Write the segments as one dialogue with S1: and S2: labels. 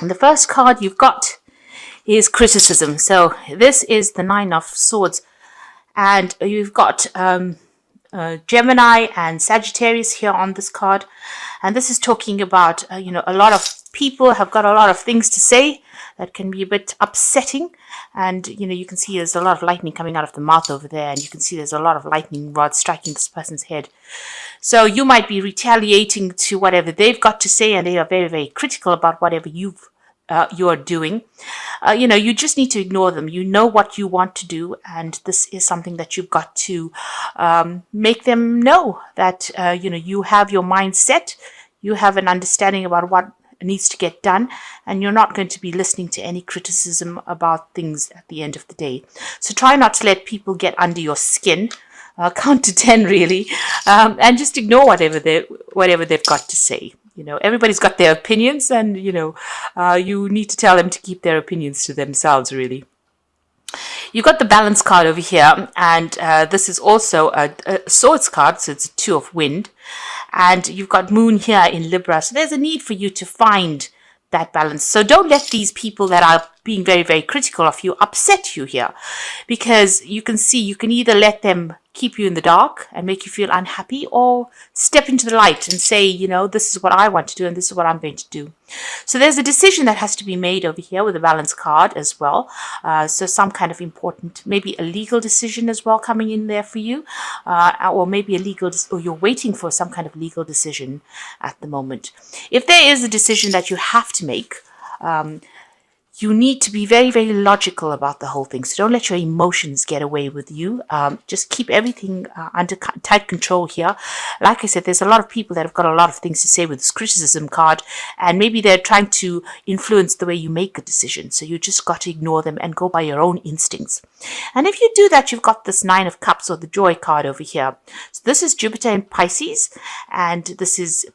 S1: And the first card you've got is criticism. So this is the Nine of Swords, and you've got Gemini and Sagittarius here on this card, and this is talking about a lot of people have got a lot of things to say that can be a bit upsetting, and you can see there's a lot of lightning coming out of the mouth over there, and you can see there's a lot of lightning rods striking this person's head. So you might be retaliating to whatever they've got to say, and they are very, very critical about whatever you're doing. You just need to ignore them. You know what you want to do, and this is something that you've got to make them know that you have your mind set, you have an understanding about what needs to get done, and you're not going to be listening to any criticism about things at the end of the day. So try not to let people get under your skin. Count to 10 really, and just ignore whatever they've got to say. Everybody's got their opinions, and you need to tell them to keep their opinions to themselves, really. You've got the balance card over here, and this is also a swords card, so it's a two of wind, and you've got moon here in Libra, so there's a need for you to find that balance. So don't let these people that are being very, very critical of you upset you here, because you can either let them keep you in the dark and make you feel unhappy, or step into the light and say, this is what I want to do and this is what I'm going to do. So there's a decision that has to be made over here with the balance card as well. So some kind of important, maybe a legal decision as well coming in there for you, or maybe or you're waiting for some kind of legal decision at the moment. If there is a decision that you have to make, you need to be very, very logical about the whole thing. So don't let your emotions get away with you. Just keep everything under tight control here. Like I said, there's a lot of people that have got a lot of things to say with this criticism card, and maybe they're trying to influence the way you make a decision. So you just got to ignore them and go by your own instincts. And if you do that, you've got this Nine of Cups, or the Joy card over here. So this is Jupiter in Pisces, and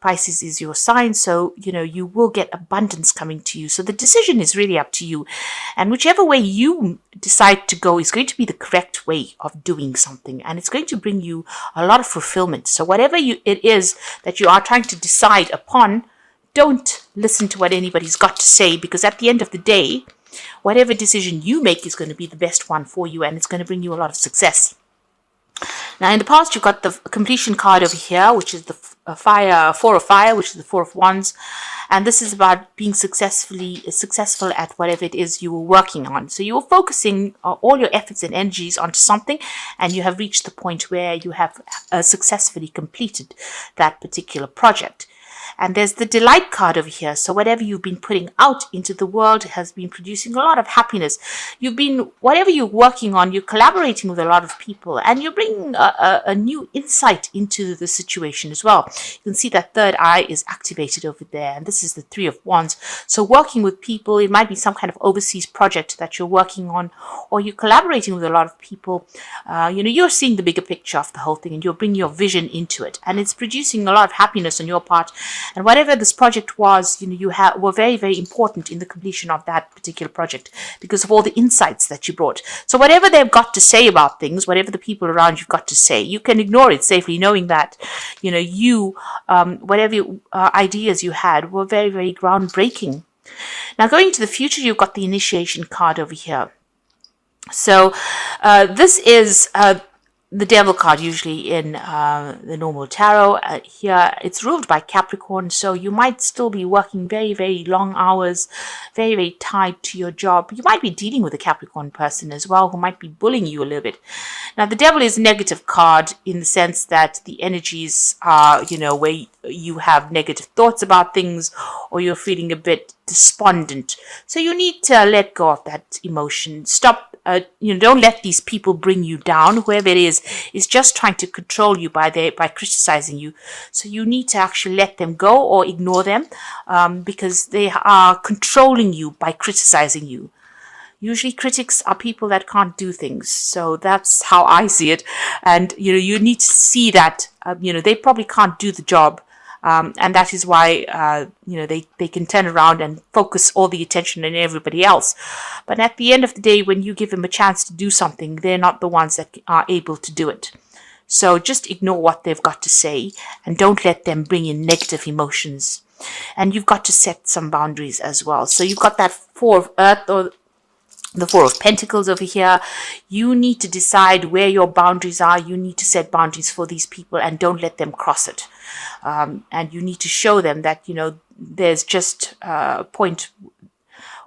S1: Pisces is your sign. So, you will get abundance coming to you. So the decision is really up to you, and whichever way you decide to go is going to be the correct way of doing something, and it's going to bring you a lot of fulfillment. So whatever it is that you are trying to decide upon, don't listen to what anybody's got to say, because at the end of the day, whatever decision you make is going to be the best one for you, and it's going to bring you a lot of success. Now, in the past, you've got the completion card over here, which is the Four of Fire, which is the Four of Wands. And this is about being successful at whatever it is you were working on. So you were focusing all your efforts and energies onto something, and you have reached the point where you have successfully completed that particular project. And there's the delight card over here. So whatever you've been putting out into the world has been producing a lot of happiness. Whatever you're working on, you're collaborating with a lot of people, and you're bringing a new insight into the situation as well. You can see that third eye is activated over there, and this is the Three of Wands. So working with people, it might be some kind of overseas project that you're working on, or you're collaborating with a lot of people. You're seeing the bigger picture of the whole thing, and you're bringing your vision into it, and it's producing a lot of happiness on your part. And whatever this project was, were very, very important in the completion of that particular project, because of all the insights that you brought. So whatever they've got to say about things, whatever the people around you've got to say, you can ignore it safely, knowing that, whatever ideas you had were very, very groundbreaking. Now, going into the future, you've got the initiation card over here. So this is the Devil card, usually in the normal tarot. Here it's ruled by Capricorn, so you might still be working very, very long hours, very, very tied to your job. You might be dealing with a Capricorn person as well, who might be bullying you a little bit. Now, the Devil is a negative card in the sense that the energies are, where you have negative thoughts about things, or you're feeling a bit despondent. So you need to let go of that emotion. Stop. Don't let these people bring you down. Whoever it is just trying to control you by criticizing you. So you need to actually let them go or ignore them, because they are controlling you by criticizing you. Usually critics are people that can't do things. So that's how I see it. And, you need to see that, they probably can't do the job. And that is why, they can turn around and focus all the attention on everybody else. But at the end of the day, when you give them a chance to do something, they're not the ones that are able to do it. So just ignore what they've got to say, and don't let them bring in negative emotions. And you've got to set some boundaries as well. So you've got that Four of Earth, or the Four of Pentacles over here. You need to decide where your boundaries are. You need to set boundaries for these people and don't let them cross it. And you need to show them that, there's just a point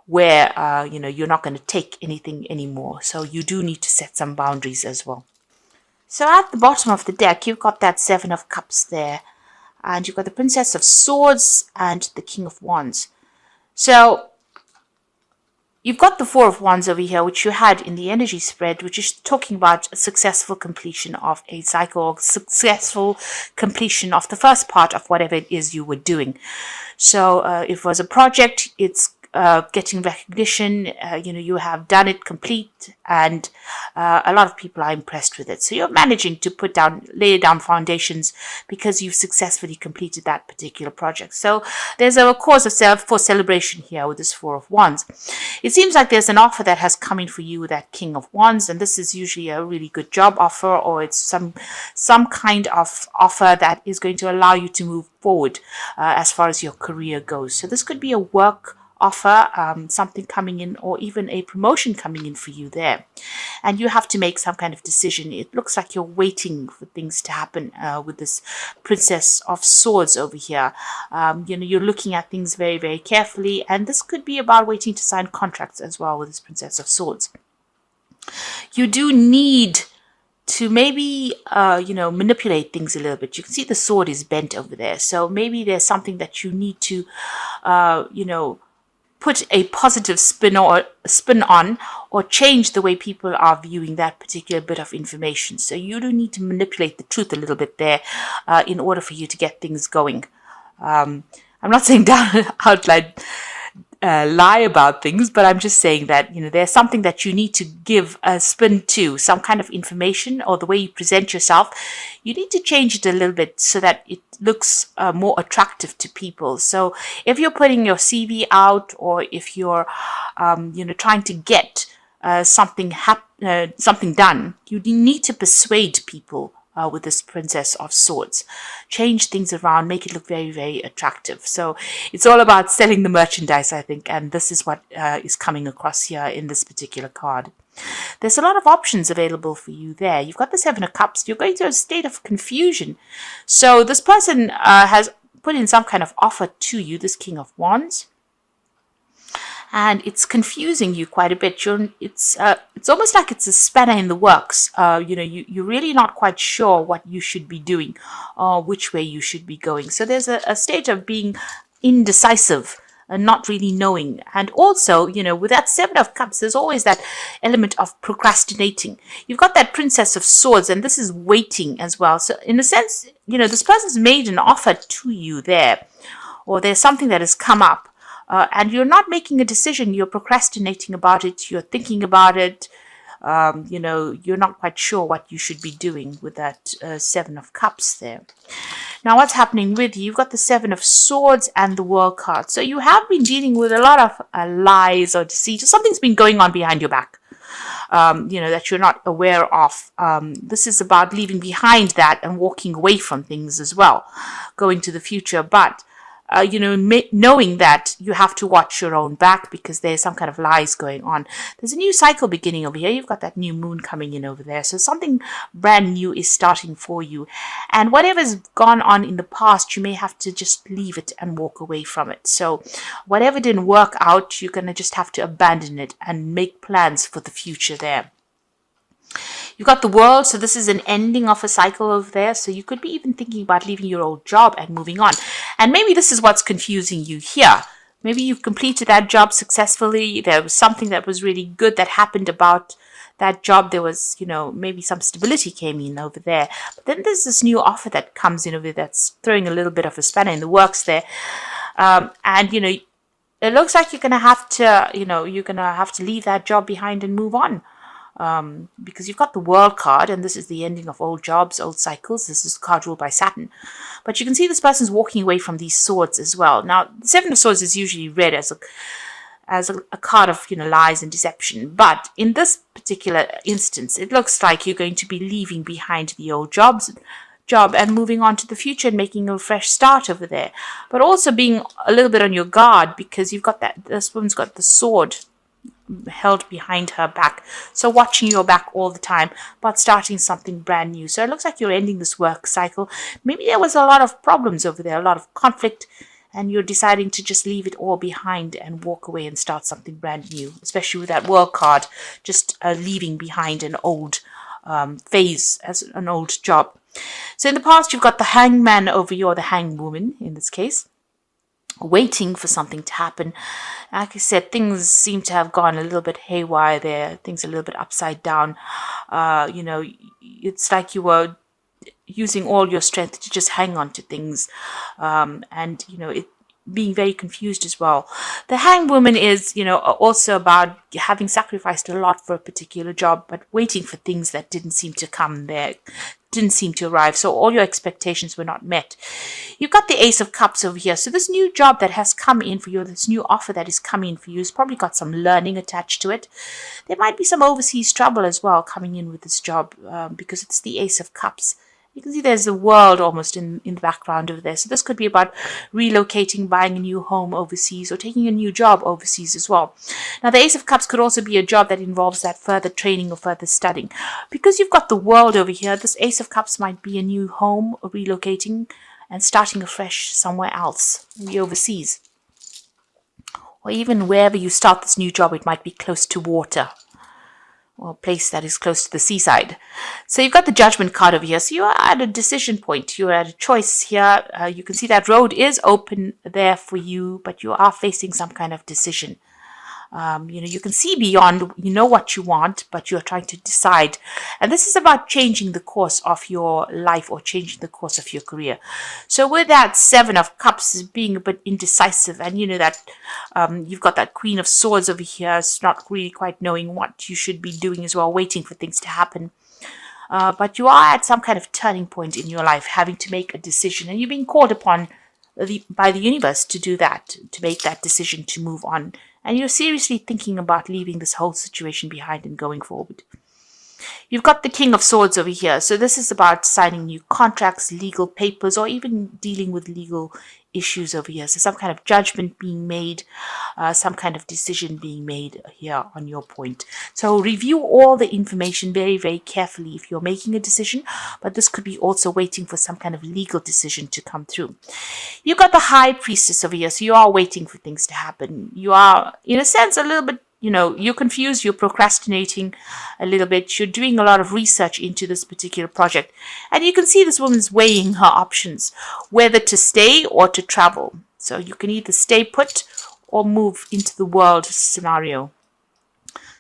S1: where, you're not going to take anything anymore. So you do need to set some boundaries as well. So at the bottom of the deck, you've got that Seven of Cups there. And you've got the Princess of Swords and the King of Wands. So you've got the Four of Wands over here, which you had in the energy spread, which is talking about a successful completion of a cycle, or successful completion of the first part of whatever it is you were doing. So if it was a project, it's getting recognition, you have done it complete, and a lot of people are impressed with it. So you're managing to lay down foundations because you've successfully completed that particular project. So there's a cause for celebration here with this Four of Wands. It seems like there's an offer that has come in for you with that King of Wands, and this is usually a really good job offer, or it's some kind of offer that is going to allow you to move forward as far as your career goes. So this could be a work offer, something coming in, or even a promotion coming in for you there, and you have to make some kind of decision. It looks like you're waiting for things to happen with this Princess of Swords over here. You're looking at things very, very carefully, and this could be about waiting to sign contracts as well with this Princess of Swords. You do need to maybe manipulate things a little bit. You can see the sword is bent over there, so maybe there's something that you need to put a positive spin on, or change the way people are viewing that particular bit of information. So you do need to manipulate the truth a little bit there in order for you to get things going. I'm not saying outright lie about things, but I'm just saying that there's something that you need to give a spin to, some kind of information, or the way you present yourself. You need to change it a little bit so that it looks more attractive to people. So if you're putting your CV out, or if you're trying to get something done, you need to persuade people with this Princess of Swords. Change things around, make it look very, very attractive. So it's all about selling the merchandise, I think, and this is what is coming across here in this particular card. There's a lot of options available for you there. You've got the Seven of Cups. You're going through a state of confusion. So this person has put in some kind of offer to you, this King of Wands, and it's confusing you quite a bit. It's almost like it's a spanner in the works. You're really not quite sure what you should be doing or which way you should be going. So there's a stage of being indecisive and not really knowing. And also, with that Seven of Cups, there's always that element of procrastinating. You've got that Princess of Swords, and this is waiting as well. So in a sense, this person's made an offer to you there, or there's something that has come up. And you're not making a decision. You're procrastinating about it. You're thinking about it. You're not quite sure what you should be doing with that Seven of Cups there. Now, what's happening with you? You've got the Seven of Swords and the World card. So you have been dealing with a lot of lies or deceit. Something's been going on behind your back, that you're not aware of. This is about leaving behind that and walking away from things as well, going to the future. But knowing that you have to watch your own back because there's some kind of lies going on. There's a new cycle beginning over here. You've got that new moon coming in over there. So something brand new is starting for you. And whatever's gone on in the past, you may have to just leave it and walk away from it. So whatever didn't work out, you're going to just have to abandon it and make plans for the future there. You've got the World, so this is an ending of a cycle over there. So you could be even thinking about leaving your old job and moving on. And maybe this is what's confusing you here. Maybe you've completed that job successfully. There was something that was really good that happened about that job. There was, maybe some stability came in over there. But then there's this new offer that comes in over there that's throwing a little bit of a spanner in the works there. It looks like you're going to have to, leave that job behind and move on. Because you've got the World card, and this is the ending of old jobs, old cycles. This is the card ruled by Saturn. But you can see this person's walking away from these swords as well. Now, the Seven of Swords is usually read as a card of lies and deception. But in this particular instance, it looks like you're going to be leaving behind the old jobs job and moving on to the future and making a fresh start over there. But also being a little bit on your guard because you've got this woman's got the sword held behind her back. So watching your back all the time, but starting something brand new. So it looks like you're ending this work cycle. Maybe there was a lot of problems over there, a lot of conflict, and you're deciding to just leave it all behind and walk away and start something brand new, especially with that world card, just leaving behind an old phase as an old job. So in the past, you've got the hangman over you, or the hangwoman in this case, waiting for something to happen. Like I said, things seem to have gone a little bit haywire there. Things a little bit upside down. It's like you were using all your strength to just hang on to things, and it being very confused as well. The hangwoman is, also about having sacrificed a lot for a particular job, but waiting for things that didn't seem to come there, didn't seem to arrive. So all your expectations were not met. You've got the Ace of Cups over here. So this new job that has come in for you, this new offer that is coming in for you, has probably got some learning attached to it. There might be some overseas trouble as well coming in with this job, because it's the Ace of Cups. You can see there's the world almost in the background over there. So this could be about relocating, buying a new home overseas, or taking a new job overseas as well. Now, the Ace of Cups could also be a job that involves that further training or further studying. Because you've got the world over here, this Ace of Cups might be a new home, or relocating and starting afresh somewhere else, maybe overseas. Or even wherever you start this new job, it might be close to water, or a place that is close to the seaside. So you've got the Judgment card over here. So you're at a decision point. You're at a choice here. You can see that road is open there for you, but you are facing some kind of decision. You can see beyond, you know what you want, but you're trying to decide. And this is about changing the course of your life, or changing the course of your career. So with that Seven of Cups being a bit indecisive, and that you've got that Queen of Swords over here, it's not really quite knowing what you should be doing as well, waiting for things to happen. But you are at some kind of turning point in your life, having to make a decision, and you're being called upon by the universe to do that, to make that decision, to move on. And you're seriously thinking about leaving this whole situation behind and going forward. You've got the King of Swords over here. So this is about signing new contracts, legal papers, or even dealing with legal issues over here. So some kind of judgment being made, some kind of decision being made here on your point. So review all the information very, very carefully if you're making a decision, but this could be also waiting for some kind of legal decision to come through. You've got the High Priestess over here. So you are waiting for things to happen. You are, in a sense, a little bit, you're confused, you're procrastinating a little bit, you're doing a lot of research into this particular project. And you can see this woman's weighing her options, whether to stay or to travel. So you can either stay put or move into the world scenario.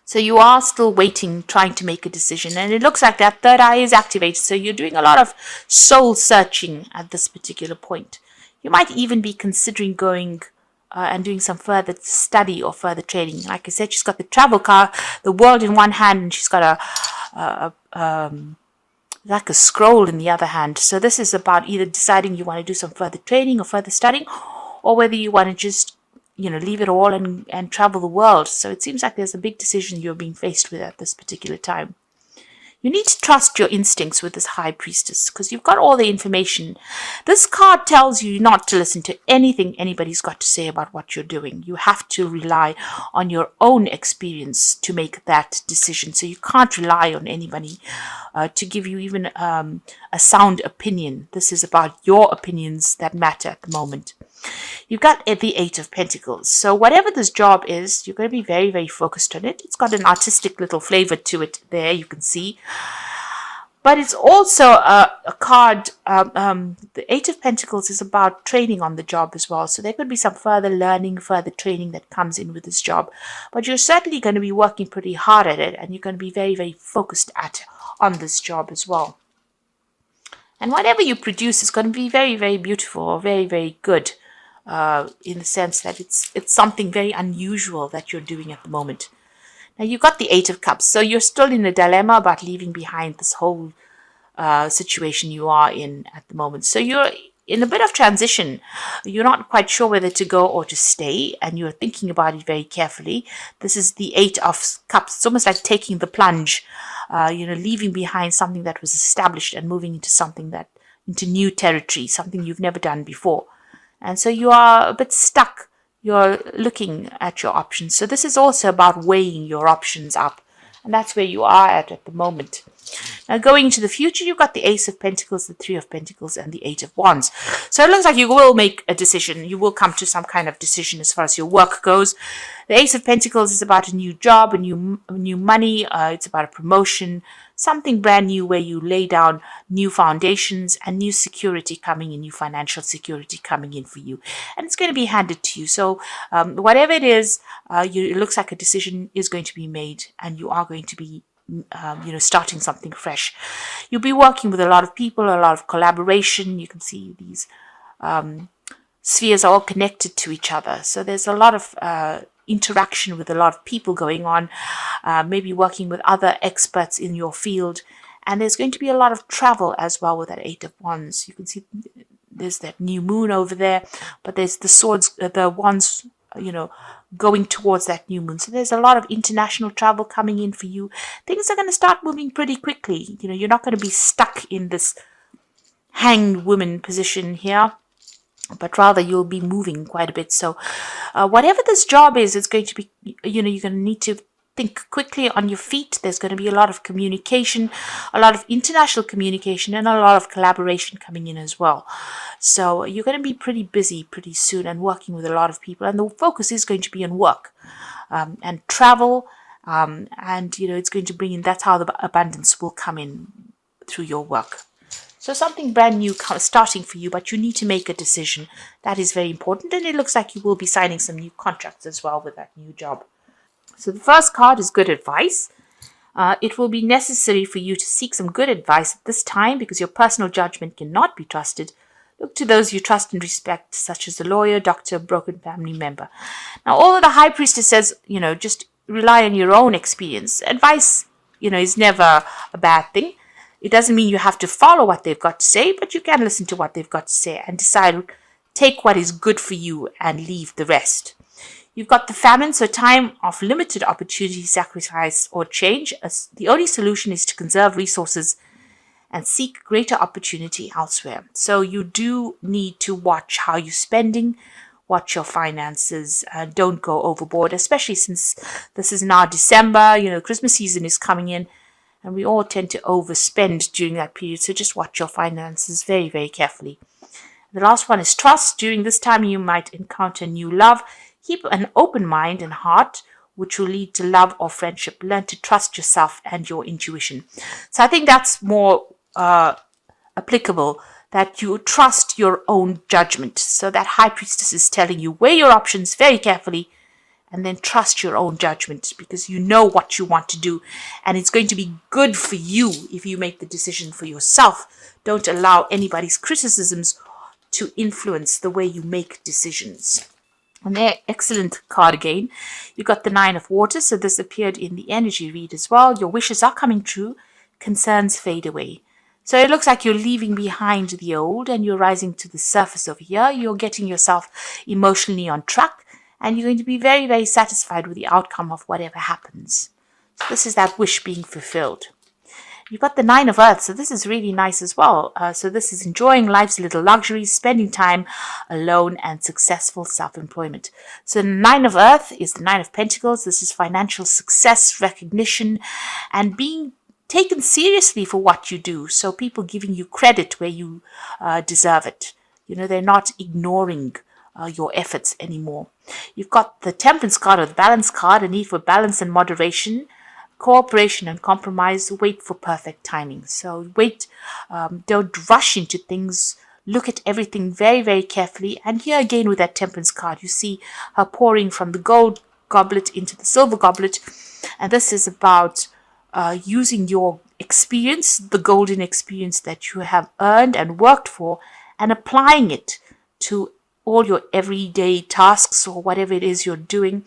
S1: So you are still waiting, trying to make a decision. And it looks like that third eye is activated. So you're doing a lot of soul searching at this particular point. You might even be considering going and doing some further study or further training. Like I said, she's got the travel card, the world in one hand, and she's got like a scroll in the other hand. So this is about either deciding you want to do some further training or further studying, or whether you want to just, leave it all and travel the world. So it seems like there's a big decision you're being faced with at this particular time. You need to trust your instincts with this High Priestess, because you've got all the information. This card tells you not to listen to anything anybody's got to say about what you're doing. You have to rely on your own experience to make that decision. So you can't rely on anybody to give you even a sound opinion. This is about your opinions that matter at the moment. You've got the Eight of Pentacles. So whatever this job is, you're going to be very, very focused on it. It's got an artistic little flavor to it there, you can see. But it's also a card, the Eight of Pentacles is about training on the job as well. So there could be some further learning, further training that comes in with this job. But you're certainly going to be working pretty hard at it, and you're going to be very, very focused on this job as well. And whatever you produce is going to be very, very beautiful, or very, very good. In the sense that it's something very unusual that you're doing at the moment. Now you've got the Eight of Cups, so you're still in a dilemma about leaving behind this whole situation you are in at the moment. So you're in a bit of transition. You're not quite sure whether to go or to stay, and you're thinking about it very carefully. This is the Eight of Cups. It's almost like taking the plunge, leaving behind something that was established and moving into something that into new territory, something you've never done before. And so you are a bit stuck. You're looking at your options. So this is also about weighing your options up. And that's where you are at the moment. Now, going into the future, you've got the Ace of Pentacles, the Three of Pentacles, and the Eight of Wands. So it looks like you will make a decision. You will come to some kind of decision as far as your work goes. The Ace of Pentacles is about a new job, a new money. It's about a promotion, something brand new where you lay down new foundations and new security coming in, new financial security coming in for you. And it's going to be handed to you. So whatever it is, it looks like a decision is going to be made, and you are going to be starting something fresh. You'll be working with a lot of people, a lot of collaboration. You can see these spheres are all connected to each other. So there's a lot of interaction with a lot of people going on, maybe working with other experts in your field. And there's going to be a lot of travel as well with that Eight of Wands. You can see there's that new moon over there, but there's the swords, the wands, going towards that new moon. So there's a lot of international travel coming in for you. Things are going to start moving pretty quickly. You're not going to be stuck in this hanged woman position here, but rather you'll be moving quite a bit. So whatever this job is, it's going to be, you're going to need to think quickly on your feet. There's going to be a lot of communication, a lot of international communication, and a lot of collaboration coming in as well. So you're going to be pretty busy pretty soon and working with a lot of people. And the focus is going to be on work and travel. And, it's going to bring in, that's how the abundance will come in through your work. So something brand new starting for you, but you need to make a decision. That is very important. And it looks like you will be signing some new contracts as well with that new job. So the first card is good advice. It will be necessary for you to seek some good advice at this time because your personal judgment cannot be trusted. Look to those you trust and respect, such as a lawyer, doctor, broken family member. Now, although the High Priestess says, just rely on your own experience, advice, is never a bad thing. It doesn't mean you have to follow what they've got to say, but you can listen to what they've got to say and decide, take what is good for you and leave the rest. You've got the famine, so time of limited opportunity, sacrifice, or change. The only solution is to conserve resources and seek greater opportunity elsewhere. So you do need to watch how you're spending, watch your finances, don't go overboard, especially since this is now December, Christmas season is coming in, and we all tend to overspend during that period. So just watch your finances very, very carefully. The last one is trust. During this time, you might encounter new love. Keep an open mind and heart, which will lead to love or friendship. Learn to trust yourself and your intuition. So I think that's more applicable, that you trust your own judgment. So that High Priestess is telling you, weigh your options very carefully and then trust your own judgment because you know what you want to do. And it's going to be good for you if you make the decision for yourself. Don't allow anybody's criticisms to influence the way you make decisions. And there, excellent card again. You got the Nine of Water, so this appeared in the energy read as well. Your wishes are coming true, concerns fade away. So it looks like you're leaving behind the old and you're rising to the surface over here. You're getting yourself emotionally on track and you're going to be very, very satisfied with the outcome of whatever happens. So this is that wish being fulfilled. You've got the Nine of Earth, so this is really nice as well. So this is enjoying life's little luxuries, spending time alone, and successful self-employment. So the Nine of Earth is the Nine of Pentacles. This is financial success, recognition, and being taken seriously for what you do. So people giving you credit where you deserve it. They're not ignoring your efforts anymore. You've got the Temperance card or the Balance card, a need for balance and moderation, cooperation and compromise. Wait for perfect timing. So wait, don't rush into things. Look at everything very, very carefully. And here again with that Temperance card, you see her pouring from the gold goblet into the silver goblet. And this is about using your experience, the golden experience that you have earned and worked for, and applying it to all your everyday tasks or whatever it is you're doing.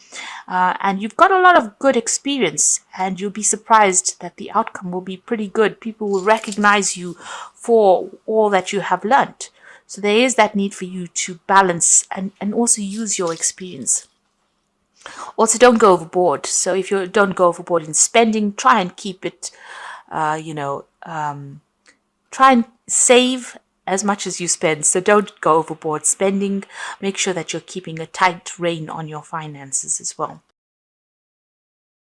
S1: And you've got a lot of good experience and you'll be surprised that the outcome will be pretty good. People will recognize you for all that you have learned. So there is that need for you to balance and also use your experience. Also, don't go overboard. So if you don't go overboard in spending, try and keep it, try and save as much as you spend. So don't go overboard spending. Make sure that you're keeping a tight rein on your finances as well.